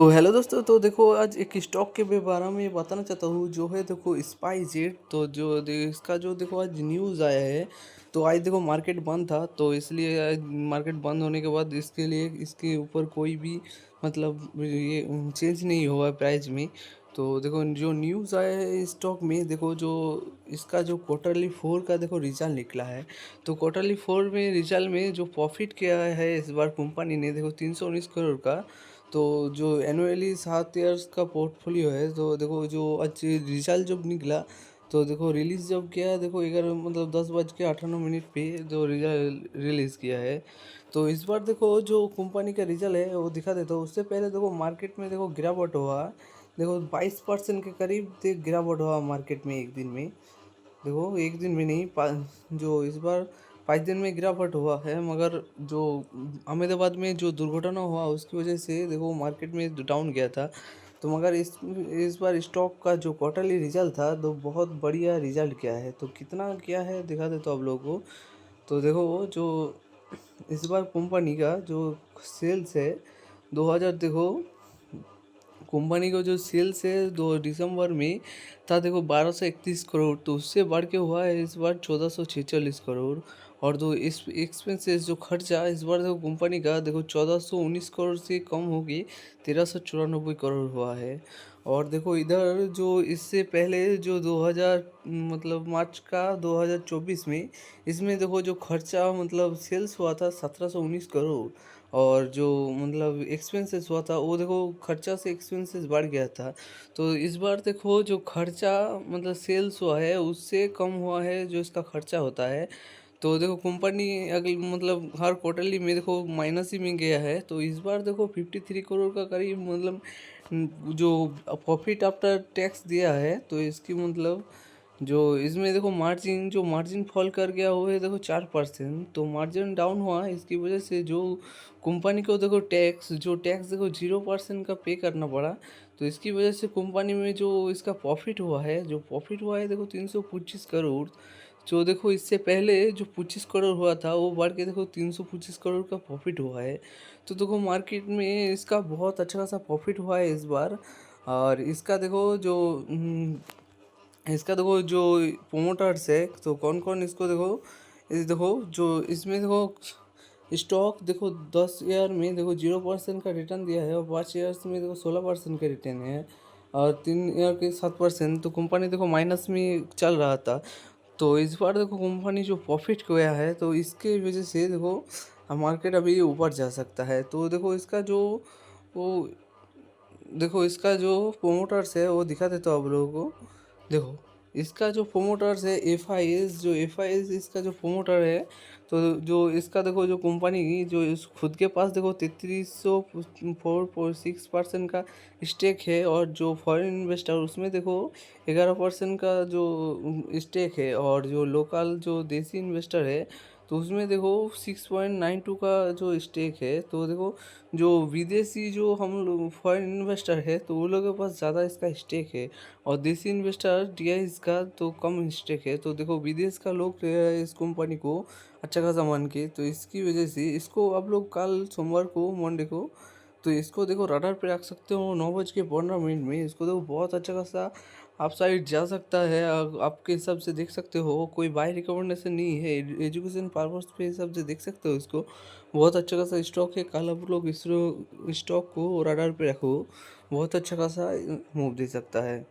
तो हेलो दोस्तों, तो देखो आज एक स्टॉक के बारे में बताना चाहता हूँ जो है देखो स्पाइसजेट। तो इसका जो देखो आज न्यूज़ आया है। तो आज देखो मार्केट बंद था, तो इसलिए आज मार्केट बंद होने के बाद इसके लिए इसके ऊपर कोई भी मतलब ये चेंज नहीं हुआ प्राइस में। तो देखो जो न्यूज़ आया है स्टॉक में, देखो जो इसका जो क्वार्टरली फोर का देखो रिजल्ट निकला है। तो क्वार्टरली फोर में रिजल्ट में जो प्रॉफिट किया है इस बार कंपनी ने, देखो 319 करोड़ का। तो जो एनुअली 7 ईयर्स का पोर्टफोलियो है, तो देखो जो अच्छी रिजल्ट जब निकला, तो देखो रिलीज़ जब किया, देखो 11 मतलब 10:58 पे जो रिजल्ट रिलीज़ किया है। तो इस बार देखो जो कंपनी का रिजल्ट है वो दिखा देता हूँ। उससे पहले देखो मार्केट में देखो गिरावट हुआ, देखो 22% के करीब गिरावट हुआ मार्केट में एक दिन में। देखो एक दिन में नहीं, जो इस बार 5 दिन में गिरावट हुआ है, मगर जो अहमदाबाद में जो दुर्घटना हुआ उसकी वजह से देखो मार्केट में डाउन गया था। तो मगर इस बार स्टॉक का जो क्वार्टरली रिजल्ट था तो बहुत बढ़िया रिजल्ट किया है। तो कितना क्या है दिखा दे तो आप लोगों को। तो देखो जो इस बार कंपनी का जो सेल्स है 2000, देखो कंपनी का जो सेल्स है 2 दिसंबर में था, देखो 1231 करोड़। तो उससे बढ़ के हुआ है इस बार 1446 करोड़। और दो इस एक्सपेंसेस जो खर्चा इस बार देखो कंपनी का देखो 1419 करोड़ से कम होगी 1394 करोड़ हुआ है। और देखो इधर जो इससे पहले जो 2000 मतलब मार्च का 2024 में, इसमें देखो जो खर्चा मतलब सेल्स हुआ था 1719 करोड़। और जो मतलब एक्सपेंसेस हुआ था वो देखो खर्चा से एक्सपेंसेस बढ़ गया था। तो इस बार देखो जो खर्चा मतलब सेल्स हुआ है उससे कम हुआ है जो इसका खर्चा होता है। तो देखो कंपनी अगले मतलब हर क्वार्टरली में देखो माइनस ही में गया है। तो इस बार देखो 53 करोड़ का करीब मतलब जो प्रॉफिट आफ्टर टैक्स दिया है। तो इसकी मतलब जो इसमें देखो मार्जिन फॉल कर गया वो है देखो 4%। तो मार्जिन डाउन हुआ इसकी वजह से जो कंपनी को देखो टैक्स देखो 0% का पे करना पड़ा। तो इसकी वजह से कंपनी में जो इसका प्रॉफिट हुआ है देखो 325 करोड़। जो देखो इससे पहले जो 25 करोड़ हुआ था वो बढ़ के देखो 325 करोड़ का प्रॉफिट हुआ है। तो देखो मार्केट में इसका बहुत अच्छा खासा प्रॉफिट हुआ है इस बार। और इसका देखो जो प्रोमोटर्स है, तो कौन कौन इसको देखो, इस देखो जो इसमें देखो स्टॉक देखो 10 ईयर में देखो 0% का रिटर्न दिया है, और 5 ईयर्स में देखो 16% का रिटर्न है, और 3 ईयर के 7%। तो कंपनी देखो माइनस में चल रहा था। तो इस बार देखो कंपनी जो प्रॉफिट गया है, तो इसके वजह से देखो मार्केट अभी ऊपर जा सकता है। तो देखो इसका जो वो देखो इसका जो प्रोमोटर्स है वो दिखा देता हूँ आप लोगों को। देखो इसका जो प्रोमोटर्स है एफ आई एस इसका जो प्रोमोटर है। तो जो इसका देखो जो कंपनी की जो इस खुद के पास देखो 3304.6% का स्टेक है, और जो फॉरेन इन्वेस्टर उसमें देखो 11% का जो स्टेक है, और जो लोकल जो देसी इन्वेस्टर है तो उसमें देखो 6.92 का जो स्टेक है। तो देखो जो विदेशी जो हम लोग फॉरेन इन्वेस्टर है तो वो लोगों के पास ज़्यादा इसका स्टेक है, और देसी इन्वेस्टर DIs का तो कम स्टेक है। तो देखो विदेश का लोग इस कंपनी को अच्छा खासा मान के, तो इसकी वजह से इसको आप लोग कल सोमवार को मंडे को तो इसको देखो रडार पे रख सकते हो 9:15 में। इसको देखो बहुत अच्छा खासा आप साइड जा सकता है। आपके हिसाब से देख सकते हो, कोई बाय रिकमेंडेशन नहीं है, एजुकेशन पर्पस पे हिसाब से देख सकते हो इसको। बहुत अच्छा खासा स्टॉक है, कल आप लोग इस स्टॉक को रडार पे रखो, बहुत अच्छा खासा मूव दे सकता है।